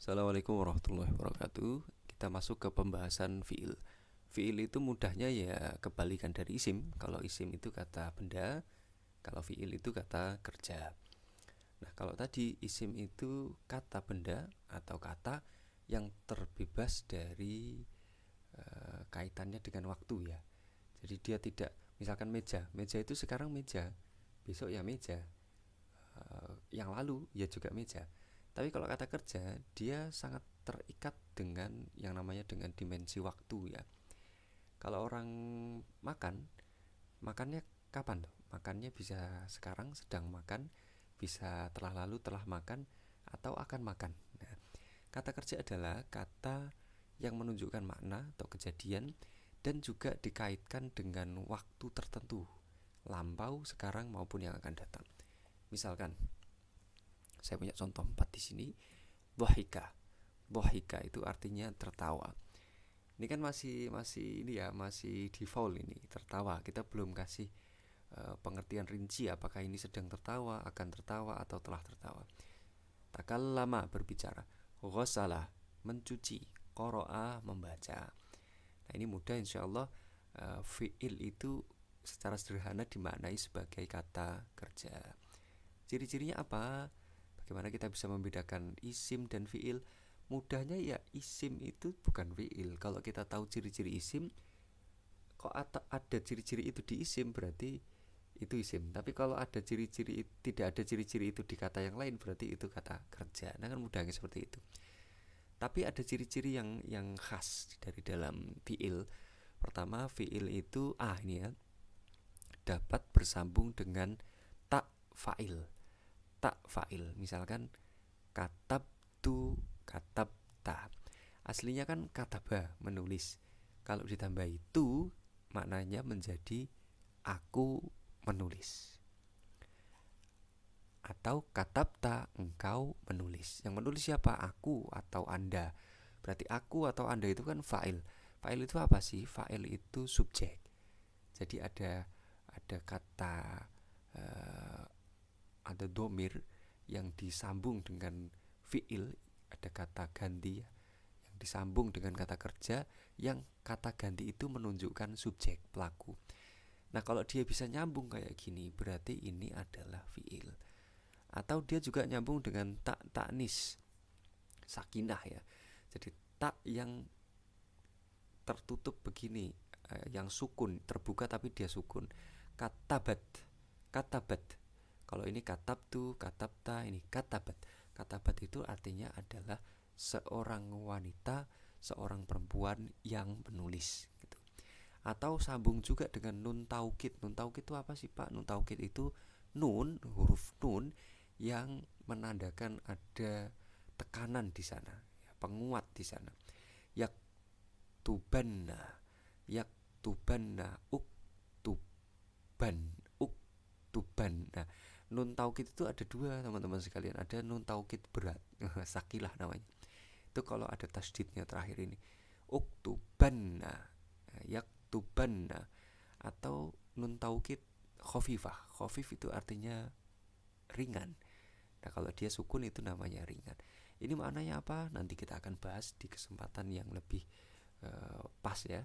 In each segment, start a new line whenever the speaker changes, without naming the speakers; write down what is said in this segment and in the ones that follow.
Assalamualaikum warahmatullahi wabarakatuh. Kita masuk ke pembahasan fiil. Fiil itu mudahnya ya kebalikan dari isim. Kalau isim itu kata benda, kalau fiil itu kata kerja. Nah, kalau tadi isim itu kata benda atau kata yang terbebas dari kaitannya dengan waktu ya. Jadi dia tidak, misalkan meja. Meja itu sekarang meja, besok ya meja. Yang lalu ya juga meja. Tapi kalau kata kerja, dia sangat terikat dengan yang namanya dengan dimensi waktu ya. Kalau orang makan, makannya kapan tuh? Makannya bisa sekarang sedang makan, bisa telah lalu telah makan, atau akan makan. Nah, kata kerja adalah kata yang menunjukkan makna atau kejadian dan juga dikaitkan dengan waktu tertentu, lampau, sekarang maupun yang akan datang. Misalkan, saya punya contoh 4 di sini. Dhahika. Dhahika itu artinya tertawa. Ini kan masih ini ya, masih default ini, tertawa. Kita belum kasih pengertian rinci apakah ini sedang tertawa, akan tertawa atau telah tertawa. Takallama berbicara, ghasala mencuci, qara'a membaca. Nah, ini mudah insyaallah. Fi'il itu secara sederhana dimaknai sebagai kata kerja. Ciri-cirinya apa? Bagaimana kita bisa membedakan isim dan fiil? Mudahnya ya isim itu bukan fiil. Kalau kita tahu ciri-ciri isim, kok ada ciri-ciri itu di isim berarti itu isim. Tapi kalau ada ciri-ciri tidak ada ciri-ciri itu di kata yang lain berarti itu kata kerja. Nah kan mudahnya seperti itu. Tapi ada ciri-ciri yang khas dari dalam fiil. Pertama, fiil itu ini ya, dapat bersambung dengan tak fa'il. Tak fa'il. Misalkan katab tu, katab ta. Aslinya kan kataba, menulis. Kalau ditambah itu maknanya menjadi aku menulis. Atau katabta, engkau menulis. Yang menulis siapa? Aku atau Anda. Berarti aku atau Anda itu kan fa'il. Fa'il itu apa sih? Fa'il itu subjek. Jadi ada kata ada domir yang disambung dengan fi'il, ada kata ganti yang disambung dengan kata kerja, yang kata ganti itu menunjukkan subjek pelaku. Nah, kalau dia bisa nyambung kayak gini berarti ini adalah fi'il. Atau dia juga nyambung dengan tak taknis, sakinah ya. Jadi tak yang tertutup begini, yang sukun, terbuka tapi dia sukun. Katabat, katabat. Kalau ini katabtu, katabta, ini katabat. Katabat itu artinya adalah seorang wanita, seorang perempuan yang menulis gitu. Atau sambung juga dengan nun taukid. Nun taukid itu apa sih Pak? Nun taukid itu nun, huruf nun yang menandakan ada tekanan di sana, penguat di sana. Yaktubanna, yaktubanna, uktuban. Nah, nun taukid itu ada dua teman-teman sekalian. Ada nun taukid berat, sakilah namanya. Itu kalau ada tasdidnya terakhir ini. Uktubanna, yaktubanna. Atau nun taukid khafifah. Khafif itu artinya ringan. Nah, kalau dia sukun itu namanya ringan. Ini maknanya apa? Nanti kita akan bahas di kesempatan yang lebih pas ya.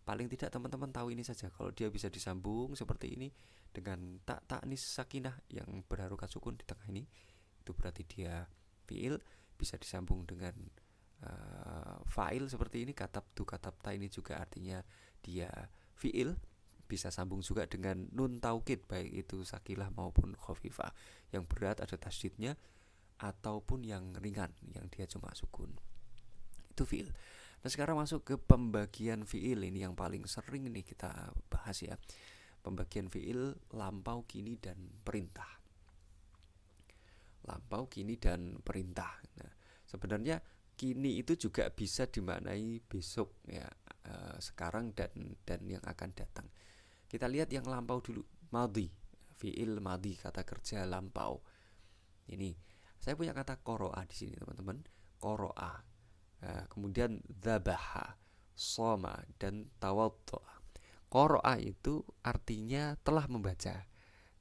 Paling tidak teman-teman tahu ini saja. Kalau dia bisa disambung seperti ini dengan tak taknis sakinah yang berharokat sukun di tengah ini, itu berarti dia fiil. Bisa disambung dengan fa'il seperti ini, katabtu, katabta, ini juga artinya dia fiil. Bisa sambung juga dengan nun taukid, baik itu sakilah maupun khafifah. Yang berat ada tasydidnya, ataupun yang ringan yang dia cuma sukun. Itu fiil. Nah, sekarang masuk ke pembagian fiil. Ini yang paling sering nih kita bahas ya. Pembagian fiil lampau, kini, dan perintah. Lampau, kini, dan perintah. Nah, sebenarnya kini itu juga bisa dimaknai besok ya, sekarang dan yang akan datang. Kita lihat yang lampau dulu, madhi. Fiil madhi, kata kerja lampau. Ini saya punya kata qara'a di sini teman-teman. Qara'a. Kemudian dzabaha, shoma, dan tawaddu'a. Qara'a itu artinya telah membaca.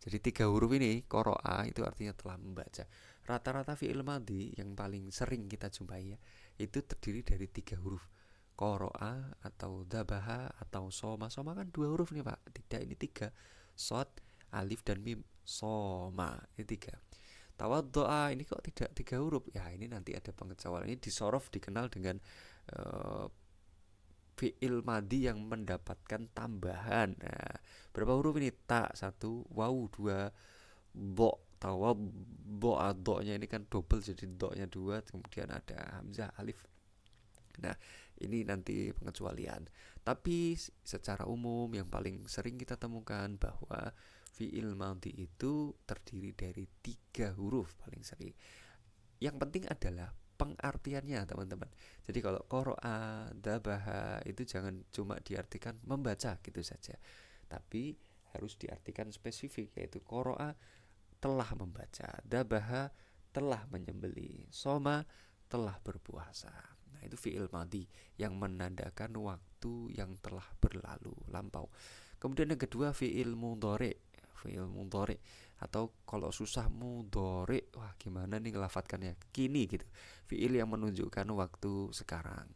Jadi 3 huruf ini qara'a itu artinya telah membaca. Rata-rata fi'il madhi yang paling sering kita jumpai ya, itu terdiri dari 3 huruf. Qoro'a atau dabaha atau soma. Soma kan 2 huruf nih Pak. Tidak, ini 3. Sod, alif dan mim. Soma, ini 3. Tawaddo'a ini kok tidak 3 huruf? Ya ini nanti ada pengecualian. Ini disorof dikenal dengan uh, fi'il madhi yang mendapatkan tambahan. Nah, berapa huruf ini? Ta 1, waw 2, do tawab do-nya ini kan double jadi do-nya 2, kemudian ada hamzah alif. Nah, ini nanti pengecualian. Tapi secara umum yang paling sering kita temukan bahwa fi'il madhi itu terdiri dari 3 huruf paling sering. Yang penting adalah pengartiannya teman-teman. Jadi kalau qoro'a, dabaha itu jangan cuma diartikan membaca gitu saja, tapi harus diartikan spesifik, yaitu qoro'a telah membaca, dabaha telah menyembeli, soma telah berpuasa. Nah itu fi'il madhi yang menandakan waktu yang telah berlalu, lampau. Kemudian yang kedua fi'il mudhari. Fi'il mudhari atau kalau susah mudhari, wah gimana nih ngelafatkannya, kini gitu. Fi'il yang menunjukkan waktu sekarang.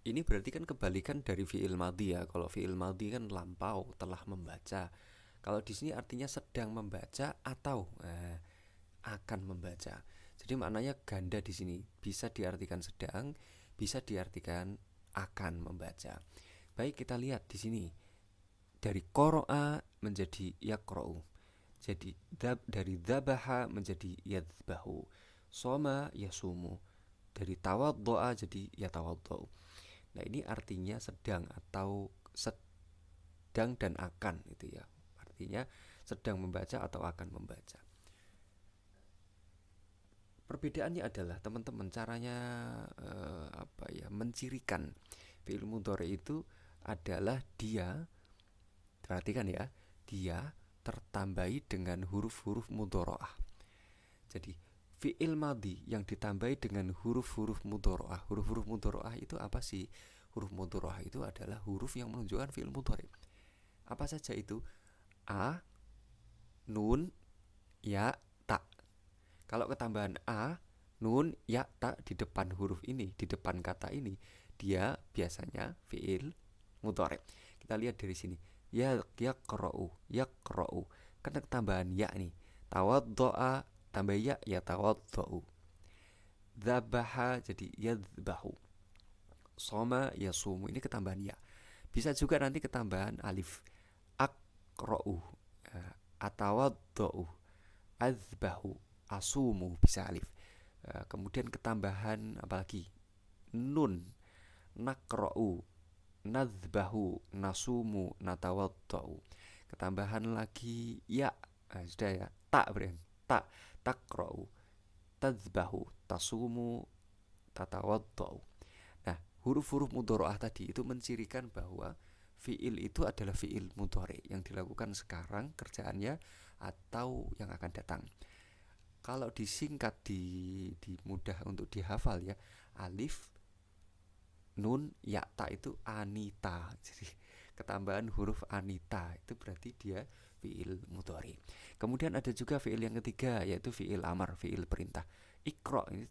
Ini berarti kan kebalikan dari fi'il madhi ya. Kalau fi'il madhi kan lampau, telah membaca. Kalau di sini artinya sedang membaca atau akan membaca. Jadi maknanya ganda di sini, bisa diartikan sedang, bisa diartikan akan membaca. Baik, kita lihat di sini. Dari qoro'a menjadi yaqra'u. Jadi dari dzabaha menjadi yadzbahu. Soma yasumu. Dari tawaddo'a jadi yatawaddau. Nah, ini artinya sedang atau sedang dan akan itu ya. Artinya sedang membaca atau akan membaca. Perbedaannya adalah teman-teman caranya mencirikan fi'il mudhari itu adalah dia, perhatikan ya, dia tertambahi dengan huruf-huruf mudharaah. Jadi fi'il madhi yang ditambahi dengan huruf-huruf mudharaah. Huruf-huruf mudharaah itu apa sih? Huruf mudharaah itu adalah huruf yang menunjukkan fi'il mudhari. Apa saja itu? A, nun, ya, ta. Kalau ketambahan a, nun, ya, ta di depan huruf ini, di depan kata ini, dia biasanya fi'il mudhari. Kita lihat dari sini. Ya yaqra'u, yaqra'u. Kan ketambahan ya nih. Tawaddo'a tambah ya, ya tawaddau. Dzabaha jadi yadzbahu. Soma yasumu, ini ketambahan ya. Bisa juga nanti ketambahan alif. Aqra'u, atawaddau, azbahu, asumu, bisa alif. Kemudian ketambahan apalagi? Nun, naqra'u, nadzbahu, nasumu, natawaddau. Ketambahan lagi ya, sudah ya, tak berarti tak, taqra'u, tadzbahu, tasumu, tatawaddau. Nah, huruf-huruf mudharaah tadi itu mencirikan bahwa fi'il itu adalah fi'il mudhari yang dilakukan sekarang kerjaannya atau yang akan datang. Kalau disingkat di mudah untuk dihafal ya, alif, nun, ya, ta itu anita. Jadi ketambahan huruf anita itu berarti dia fi'il mudhari. Kemudian ada juga fi'il yang ketiga, yaitu fi'il amar, fi'il perintah. Iqra ini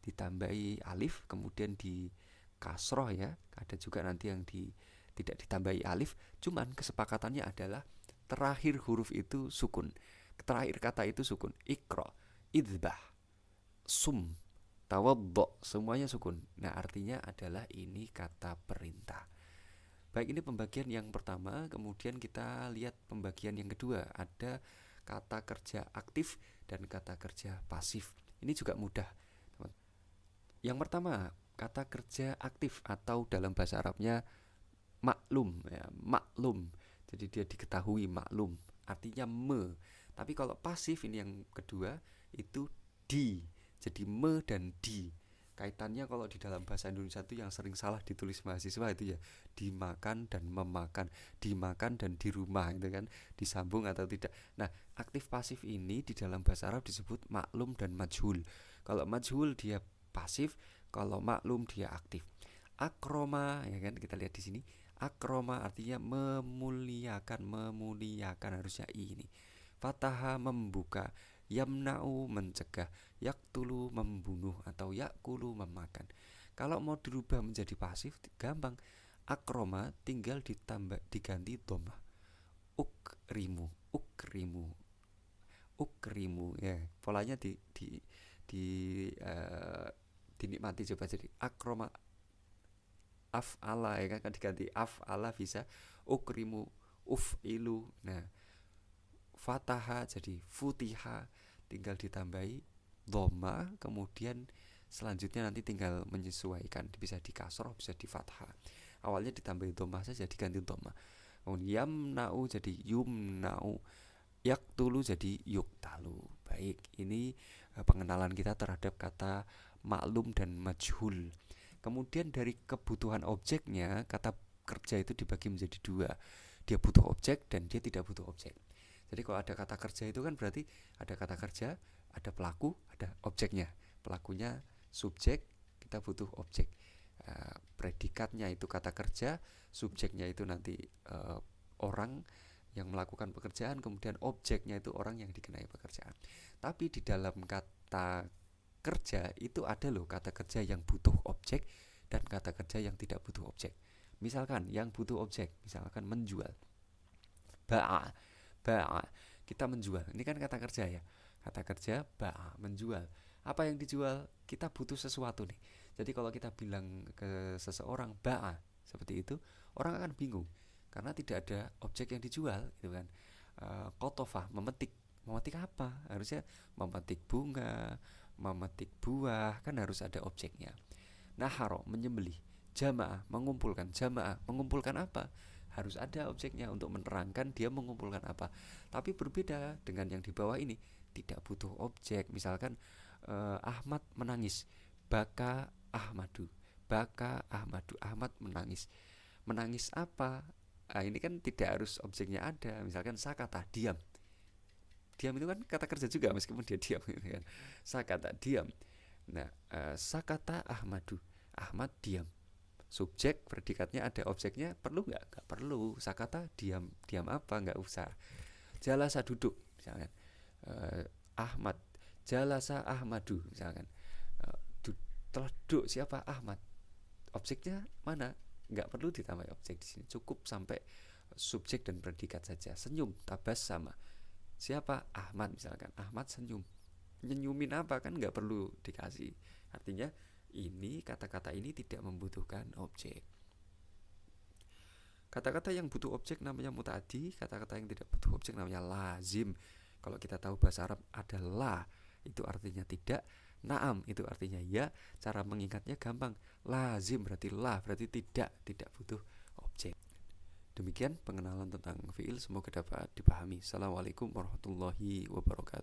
ditambahi alif, kemudian di kasroh ya. Ada juga nanti yang tidak ditambahi alif, cuman kesepakatannya adalah terakhir huruf itu sukun. Terakhir kata itu sukun. Iqra, idzbah, sum, tawaddo, semuanya sukun. Nah, artinya adalah ini kata perintah. Baik, ini pembagian yang pertama. Kemudian kita lihat pembagian yang kedua. Ada kata kerja aktif dan kata kerja pasif. Ini juga mudah. Yang pertama, kata kerja aktif atau dalam bahasa Arabnya maklum ya, maklum. Jadi dia diketahui, maklum. Artinya me. Tapi kalau pasif ini yang kedua itu di. Jadi me dan di. Kaitannya kalau di dalam bahasa Indonesia itu yang sering salah ditulis mahasiswa itu ya dimakan dan memakan, dimakan dan di rumah itu kan, disambung atau tidak. Nah, aktif pasif ini di dalam bahasa Arab disebut maklum dan majhul. Kalau majhul dia pasif, kalau maklum dia aktif. Akroma ya kan, kita lihat di sini. Akroma artinya memuliakan, memuliakan harusnya i ini. Fataha membuka, yamna'u mencegah, yaktulu membunuh atau yakulu memakan. Kalau mau dirubah menjadi pasif gampang. Akroma tinggal diganti dhammah. Ukrimu, ukrimu, ukrimu ya. Polanya di dinikmati coba. Jadi akroma af'ala ya kan diganti af'ala bisa ukrimu uf'ilu. Nah, fataha jadi futiha, tinggal ditambahi dhamma, kemudian selanjutnya nanti tinggal menyesuaikan, bisa di kasroh bisa di fathah. Awalnya ditambahi dhamma saja, diganti dhamma. Kemudian yamna'u jadi yumna'u, yaktulu jadi yuktalu. Baik, ini pengenalan kita terhadap kata maklum dan majhul. Kemudian dari kebutuhan objeknya, kata kerja itu dibagi menjadi dua. Dia butuh objek dan dia tidak butuh objek. Jadi kalau ada kata kerja itu kan berarti ada kata kerja, ada pelaku, ada objeknya. Pelakunya subjek, kita butuh objek. Predikatnya itu kata kerja, subjeknya itu nanti orang yang melakukan pekerjaan, kemudian objeknya itu orang yang dikenai pekerjaan. Tapi di dalam kata kerja itu ada loh kata kerja yang butuh objek dan kata kerja yang tidak butuh objek. Misalkan yang butuh objek, misalkan menjual. Ba'a, ba'a, kita menjual. Ini kan kata kerja ya. Kata kerja ba'a, menjual. Apa yang dijual? Kita butuh sesuatu nih. Jadi kalau kita bilang ke seseorang ba'a seperti itu, orang akan bingung karena tidak ada objek yang dijual gitu kan. Qotofah, memetik. Memetik apa? Harusnya memetik bunga, memetik buah, kan harus ada objeknya. Naharo, menyembelih. Jamaah, mengumpulkan apa? Harus ada objeknya untuk menerangkan dia mengumpulkan apa. Tapi berbeda dengan yang di bawah ini, tidak butuh objek. Misalkan Ahmad menangis, baka Ahmadu, baka Ahmadu, Ahmad menangis. Menangis apa? Ini kan tidak harus objeknya ada. Misalkan sakata, diam. Diam itu kan kata kerja juga meskipun dia diam gitu kan. Sakata, diam. Nah, sakata Ahmadu, Ahmad diam. Subjek predikatnya ada, objeknya perlu nggak? Nggak perlu. Sakata diam, diam apa? Nggak usah. Jalasa duduk misalkan. Ahmad, jalasa Ahmadu misalkan. Telah duduk siapa? Ahmad. Objeknya mana? Nggak perlu ditambah objek di sini. Cukup sampai subjek dan predikat saja. Senyum, tabas sama. Siapa? Ahmad misalkan. Ahmad senyum. Nyenyumin apa kan nggak perlu dikasih. Artinya ini kata-kata ini tidak membutuhkan objek. Kata-kata yang butuh objek namanya muta'addi, kata-kata yang tidak butuh objek namanya lazim. Kalau kita tahu bahasa Arab ada la, itu artinya tidak. Naam itu artinya ya. Cara mengingatnya gampang. Lazim berarti la, berarti tidak butuh objek. Demikian pengenalan tentang fiil, semoga dapat dipahami. Assalamualaikum warahmatullahi wabarakatuh.